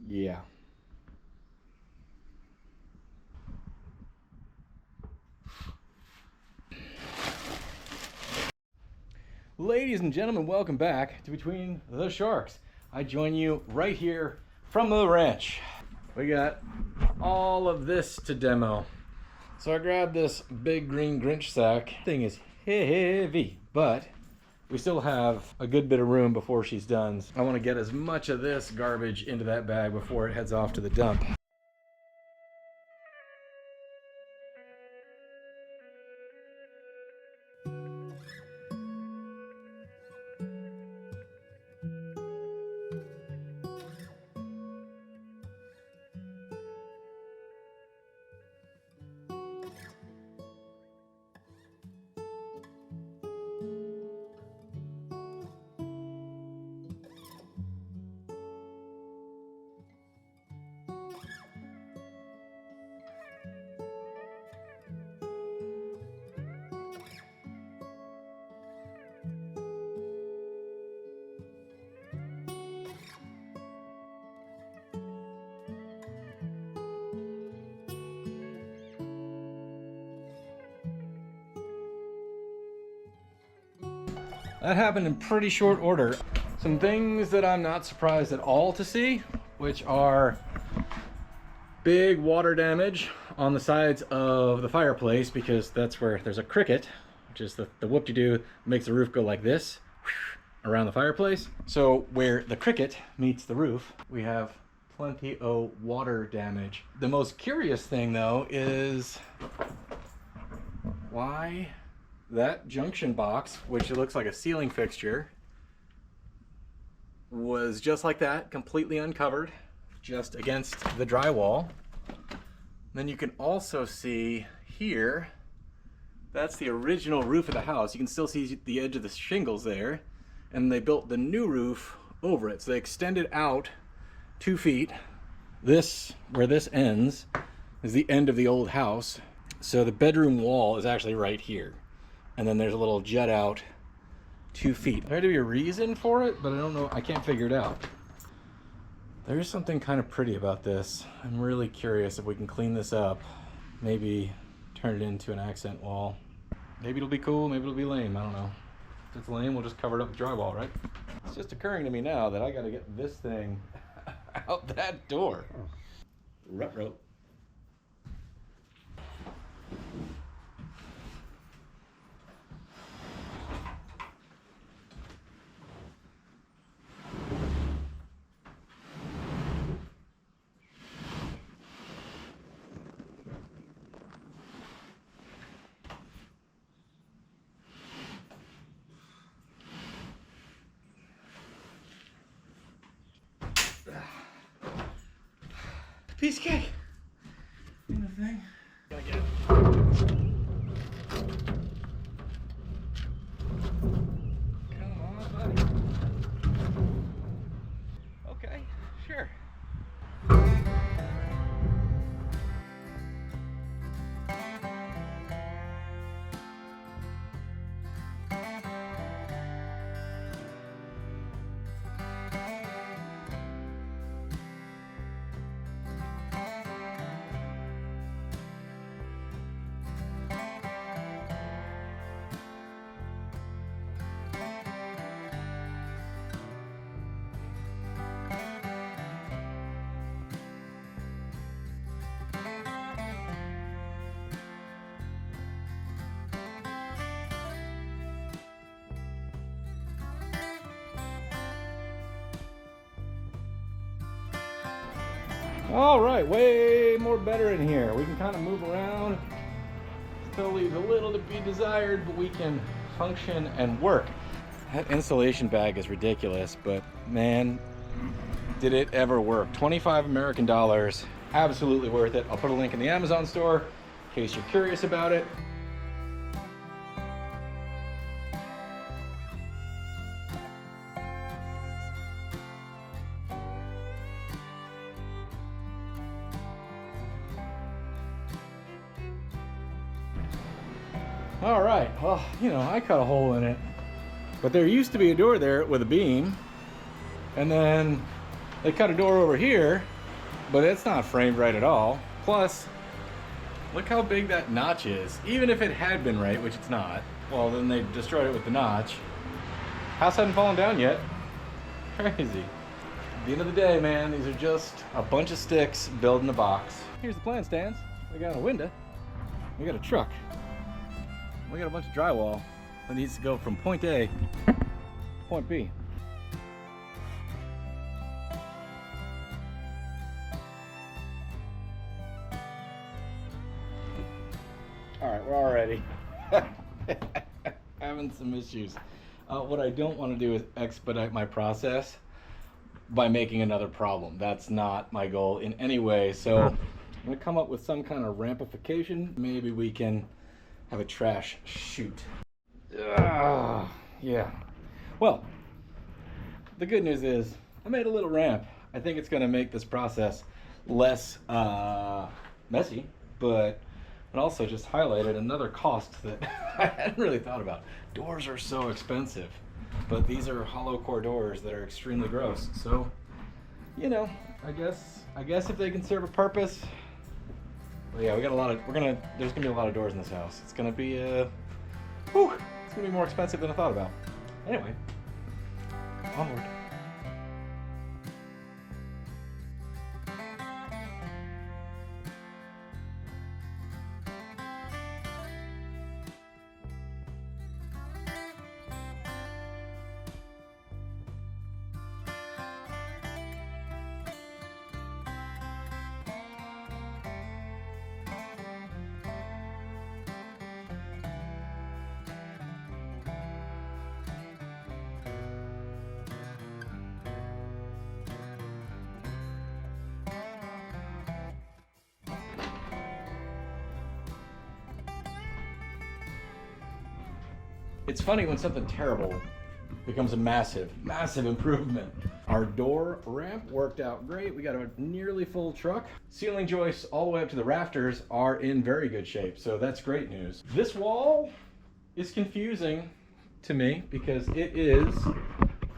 Yeah. Ladies and gentlemen, welcome back to Between the Sharks. I join you right here from the ranch. We got all of this to demo. So I grabbed this big green Grinch sack. Thing is heavy, but we still have a good bit of room before she's done. I want to get as much of this garbage into that bag before it heads off to the dump. That happened in pretty short order. Some things that I'm not surprised at all to see, which are big water damage on the sides of the fireplace, because that's where there's a cricket, which is the whoop-de-doo, makes the roof go like this around the fireplace. So where the cricket meets the roof, we have plenty of water damage. The most curious thing though is why that junction box, which looks like a ceiling fixture, was just like that, completely uncovered, just against the drywall. Then you can also see here, that's the original roof of the house. You can still see the edge of the shingles there, and they built the new roof over it. So they extended out 2 feet. This, where this ends, is the end of the old house. So the bedroom wall is actually right here. And then there's a little jut out 2 feet. There had to be a reason for it, but I don't know, I can't figure it out. There's something kind of pretty about this. I'm really curious if we can clean this up. Maybe turn it into an accent wall. Maybe it'll be cool, maybe it'll be lame, I don't know. If it's lame, we'll just cover it up with drywall, right? It's just occurring to me now that I gotta get this thing out that door. Ruh-roh. Piece of cake. In the thing. Gotta get it. Come on, buddy. Okay, sure. All right, way more better in here. We can kind of move around. Still leaves a little to be desired, but we can function and work. That insulation bag is ridiculous, but man, did it ever work. 25 American dollars, absolutely worth it. I'll put a link in the Amazon store in case you're curious about it. All right, well, you know, I cut a hole in it, but there used to be a door there with a beam, and then they cut a door over here but it's not framed right at all. Plus, look how big that notch is. Even if it had been right, which it's not, well, then they destroyed it with the notch. House hadn't fallen down yet. Crazy. At the end of the day, man, these are just a bunch of sticks building a box. Here's the plant stands. We got a window. We got a truck. We got a bunch of drywall that needs to go from point A to point B. All right, we're already having some issues. What I don't want to do is expedite my process by making another problem. That's not my goal in any way. So I'm going to come up with some kind of rampification. Maybe we can have a trash chute. Yeah. Well, the good news is I made a little ramp. I think it's going to make this process less messy, but it also just highlighted another cost that I hadn't really thought about. Doors are so expensive, but these are hollow core doors that are extremely gross. So, you know, I guess if they can serve a purpose. Well, yeah, there's gonna be a lot of doors in this house. It's gonna be it's gonna be more expensive than I thought about. Anyway, onward. It's funny when something terrible becomes a massive, massive improvement. Our door ramp worked out great. We got a nearly full truck. Ceiling joists all the way up to the rafters are in very good shape, so that's great news. This wall is confusing to me because it is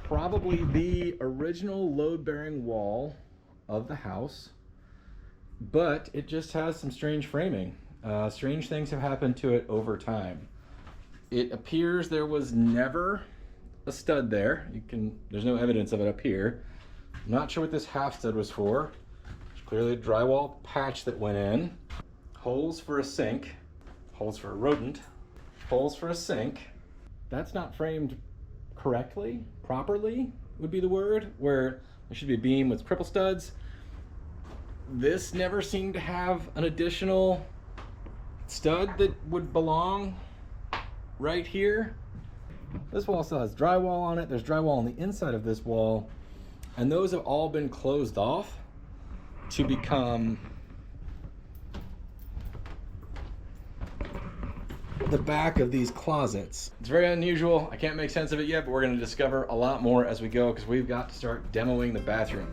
probably the original load-bearing wall of the house, but it just has some strange framing. Strange things have happened to it over time. It appears there was never a stud there. There's no evidence of it up here. I'm not sure what this half stud was for. There's clearly a drywall patch that went in. Holes for a sink. Holes for a rodent. Holes for a sink. That's not framed correctly, properly would be the word, where there should be a beam with triple studs. This never seemed to have an additional stud that would belong right here. This wall still has drywall on it. There's drywall on the inside of this wall, and those have all been closed off to become the back of these closets. It's very unusual. I can't make sense of it yet, but we're going to discover a lot more as we go because we've got to start demoing the bathroom.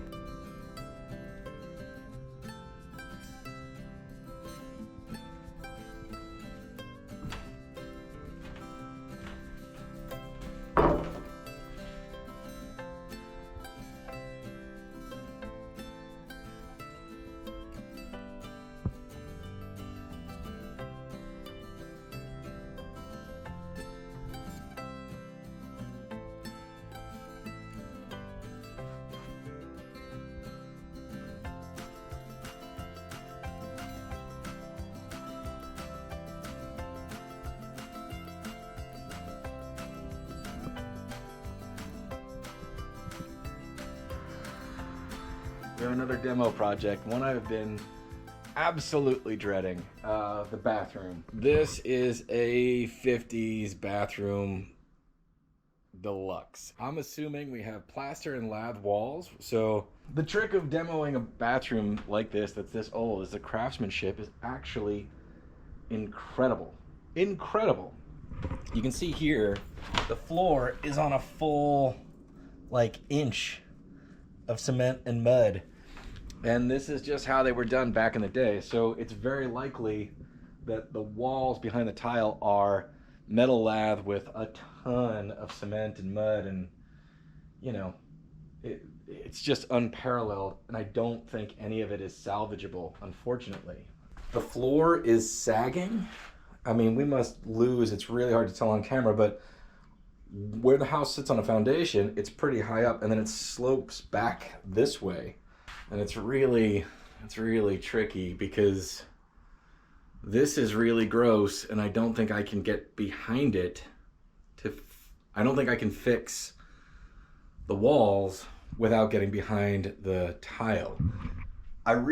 We have another demo project, one I've been absolutely dreading, the bathroom. This is a 50s bathroom deluxe. I'm assuming we have plaster and lath walls. So the trick of demoing a bathroom like this, that's this old, is the craftsmanship is actually incredible. Incredible. You can see here, the floor is on a full, inch of cement and mud. And this is just how they were done back in the day. So it's very likely that the walls behind the tile are metal lath with a ton of cement and mud and, It's just unparalleled, and I don't think any of it is salvageable, unfortunately. The floor is sagging. I mean, we must lose, it's really hard to tell on camera, but where the house sits on a foundation, it's pretty high up, and then it slopes back this way. And it's really tricky because this is really gross, and I don't think I can get behind it I don't think I can fix the walls without getting behind the tile. I've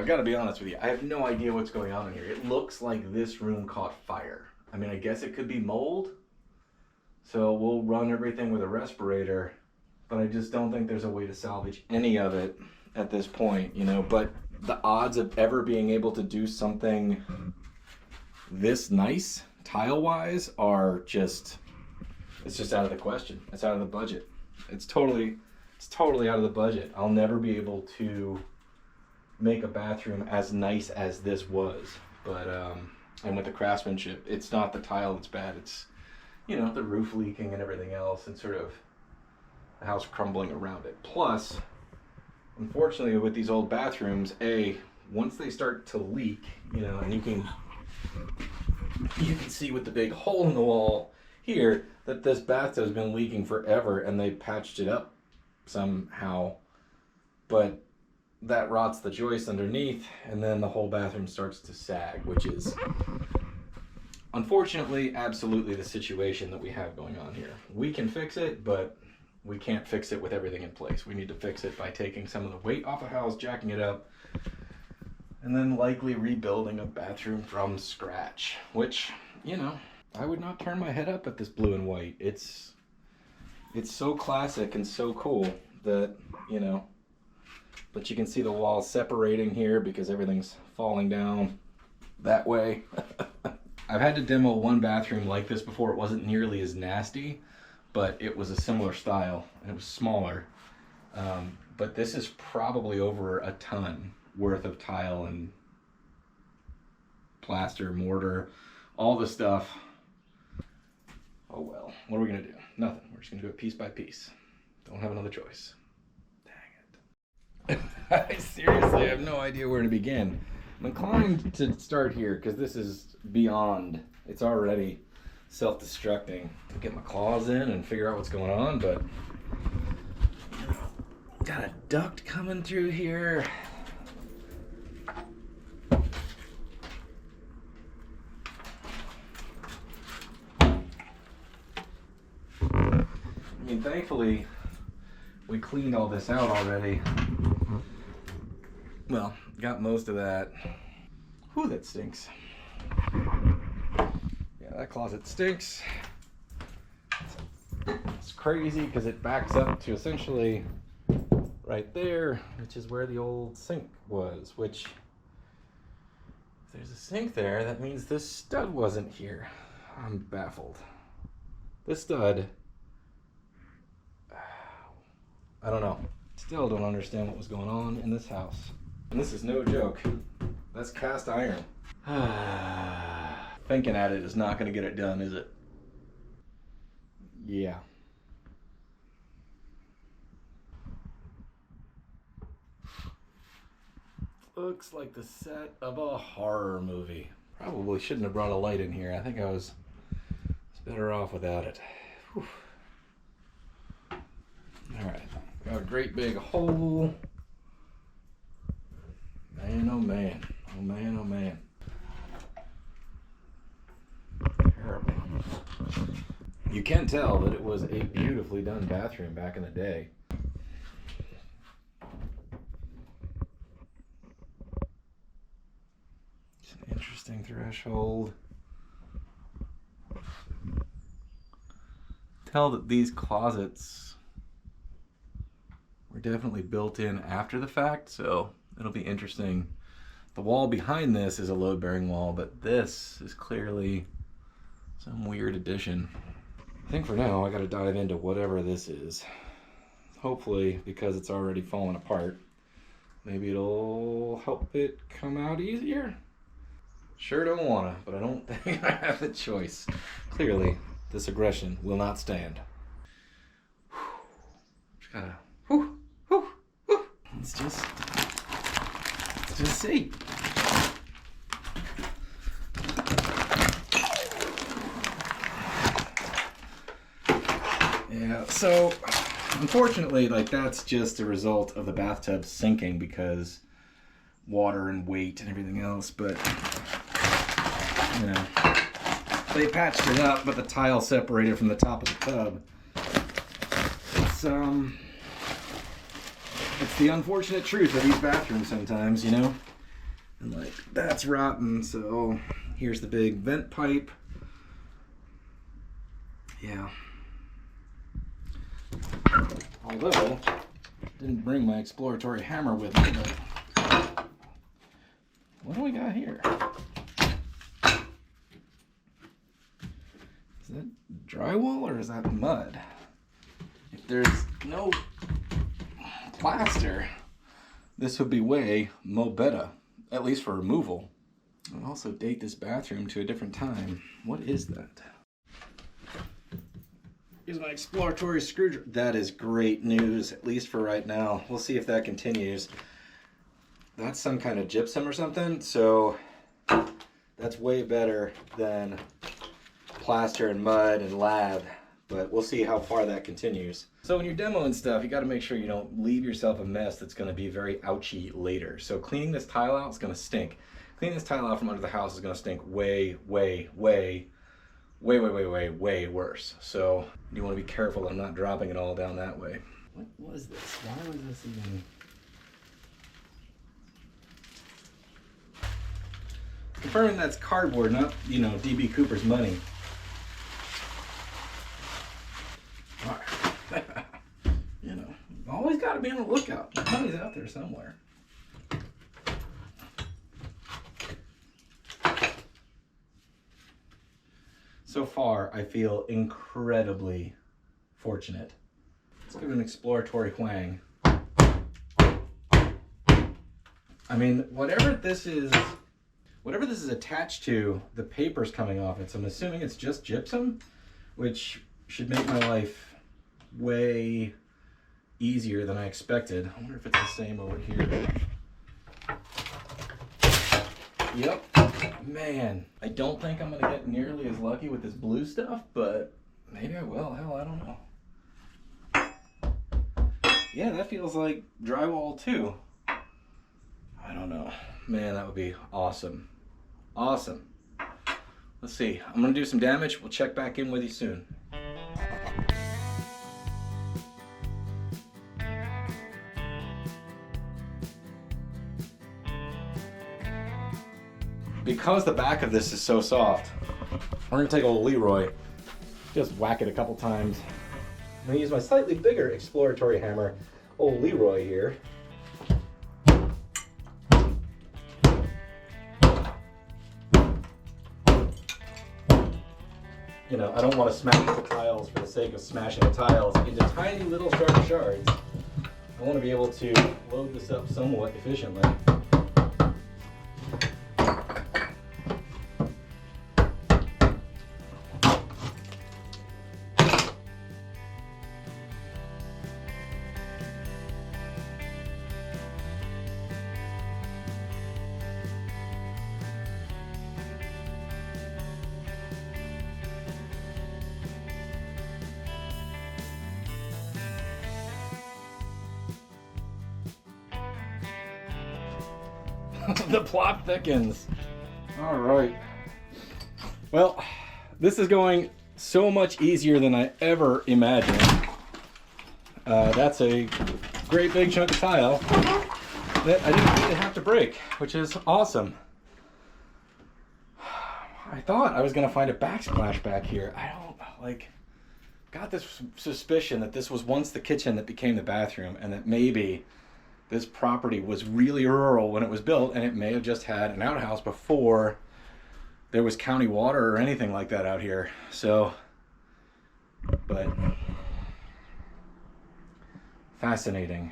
got to be honest with you, I have no idea what's going on in here. It looks like this room caught fire. I mean, I guess it could be mold, so we'll run everything with a respirator, but I just don't think there's a way to salvage any of it at this point, you know. But the odds of ever being able to do something this nice tile-wise are just, it's just out of the question. It's out of the budget. It's totally out of the budget. I'll never be able to make a bathroom as nice as this was. But and with the craftsmanship, it's not the tile that's bad. It's, you know, the roof leaking and everything else, and sort of the house crumbling around it. Plus, unfortunately, with these old bathrooms, once they start to leak, you know, and you can see with the big hole in the wall here that this bathtub has been leaking forever, and they patched it up somehow, but that rots the joist underneath, and then the whole bathroom starts to sag, which is unfortunately absolutely the situation that we have going on here. We can fix it, but we can't fix it with everything in place. We need to fix it by taking some of the weight off a house, jacking it up, and then likely rebuilding a bathroom from scratch, which, you know, I would not turn my head up at this blue and white. It's so classic and so cool that, you know, but you can see the walls separating here because everything's falling down that way. I've had to demo one bathroom like this before. It wasn't nearly as nasty, but it was a similar style and it was smaller. But this is probably over a ton worth of tile and plaster, mortar, all the stuff. Oh well, what are we gonna do? Nothing. We're just gonna do it piece by piece. Don't have another choice. Dang it. I seriously have no idea where to begin. I'm inclined to start here because this is beyond, it's already self-destructing. I'll get my claws in and figure out what's going on, but got a duct coming through here. I mean, thankfully, we cleaned all this out already. Well, got most of that. Whew, that stinks. Yeah, that closet stinks. It's crazy because it backs up to essentially right there, which is where the old sink was, which, if there's a sink there, that means this stud wasn't here. I'm baffled. This stud, I don't know. Still don't understand what was going on in this house. And this is no joke. That's cast iron. Thinking at it is not going to get it done, is it? Yeah. Looks like the set of a horror movie. Probably shouldn't have brought a light in here. I think I was better off without it. Whew. Alright, got a great big hole. Man, oh man. Oh man, oh man. Terrible. You can tell that it was a beautifully done bathroom back in the day. It's an interesting threshold. Tell that these closets were definitely built in after the fact, so it'll be interesting. The wall behind this is a load-bearing wall, but this is clearly some weird addition. I think for now I gotta dive into whatever this is. Hopefully, because it's already fallen apart, maybe it'll help it come out easier. Sure don't wanna, but I don't think I have the choice. Clearly, this aggression will not stand. Whew, whew, whew. Let's just see. Yeah, so unfortunately, like, that's just a result of the bathtub sinking because water and weight and everything else, but you know, they patched it up, but the tile separated from the top of the tub. It's the unfortunate truth of these bathrooms sometimes, you know? And like, that's rotten, so here's the big vent pipe. Yeah. Although, didn't bring my exploratory hammer with me, but what do we got here? Is that drywall or is that mud? If there's no plaster, this would be way mo better, at least for removal. I'll also date this bathroom to a different time. What is that? Here's my exploratory screwdriver. That is great news, at least for right now. We'll see if that continues. That's some kind of gypsum or something, so that's way better than plaster and mud and lath, but we'll see how far that continues. So when you're demoing stuff, you got to make sure you don't leave yourself a mess that's going to be very ouchy later. So cleaning this tile out is going to stink. Cleaning this tile out from under the house is going to stink way worse. So you want to be careful I'm not dropping it all down that way. What was this? Why was this even? Confirming that's cardboard, not, you know, DB Cooper's money. You know, always got to be on the lookout. The money's out there somewhere. So far, I feel incredibly fortunate. Let's give it an exploratory whang. I mean, whatever this is attached to, the paper's coming off it. So I'm assuming it's just gypsum, which should make my life way easier than I expected. I wonder if it's the same over here. Yep. Man, I don't think I'm gonna get nearly as lucky with this blue stuff, but maybe I will. Hell, I don't know. Yeah, that feels like drywall too. I don't know. Man, that would be awesome. Awesome. Let's see. I'm gonna do some damage. We'll check back in with you soon. Because the back of this is so soft, we're gonna take a little Leroy, just whack it a couple times. I'm gonna use my slightly bigger exploratory hammer, old Leroy here. You know, I don't want to smash the tiles for the sake of smashing the tiles into tiny little sharp shards. I want to be able to load this up somewhat efficiently. The plot thickens. All right. Well, this is going so much easier than I ever imagined. That's a great big chunk of tile that I didn't really have to break, which is awesome. I thought I was gonna find a backsplash back here. I don't, like, got this suspicion that this was once the kitchen that became the bathroom, and that maybe this property was really rural when it was built, and it may have just had an outhouse before there was county water or anything like that out here. So, but fascinating.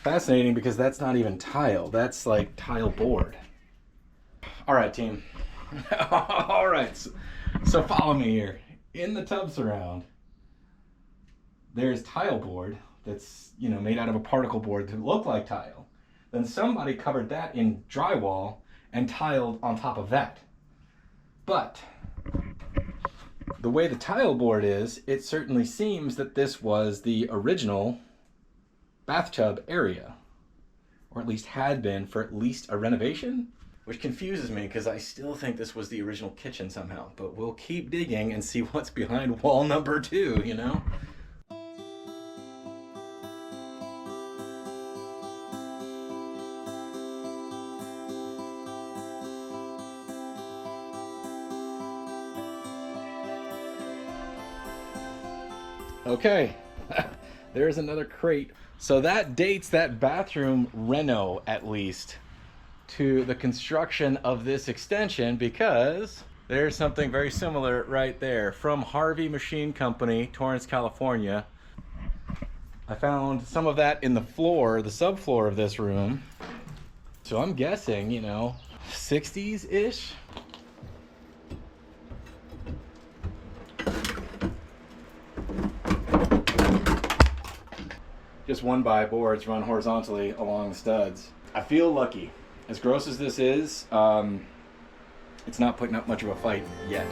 Fascinating because that's not even tile. That's like tile board. All right, team. All right. So follow me here. In the tub surround, there's tile board that's, you know, made out of a particle board to look like tile. Then somebody covered that in drywall and tiled on top of that. But the way the tile board is, it certainly seems that this was the original bathtub area, or at least had been for at least a renovation, which confuses me because I still think this was the original kitchen somehow. But we'll keep digging and see what's behind wall number 2, you know? Okay, there's another crate. So that dates that bathroom reno, at least, to the construction of this extension, because there's something very similar right there from Harvey Machine Company, Torrance, California. I found some of that in the floor, the subfloor of this room. So I'm guessing, you know, 60s-ish? Just 1x boards run horizontally along the studs. I feel lucky. As gross as this is, it's not putting up much of a fight yet.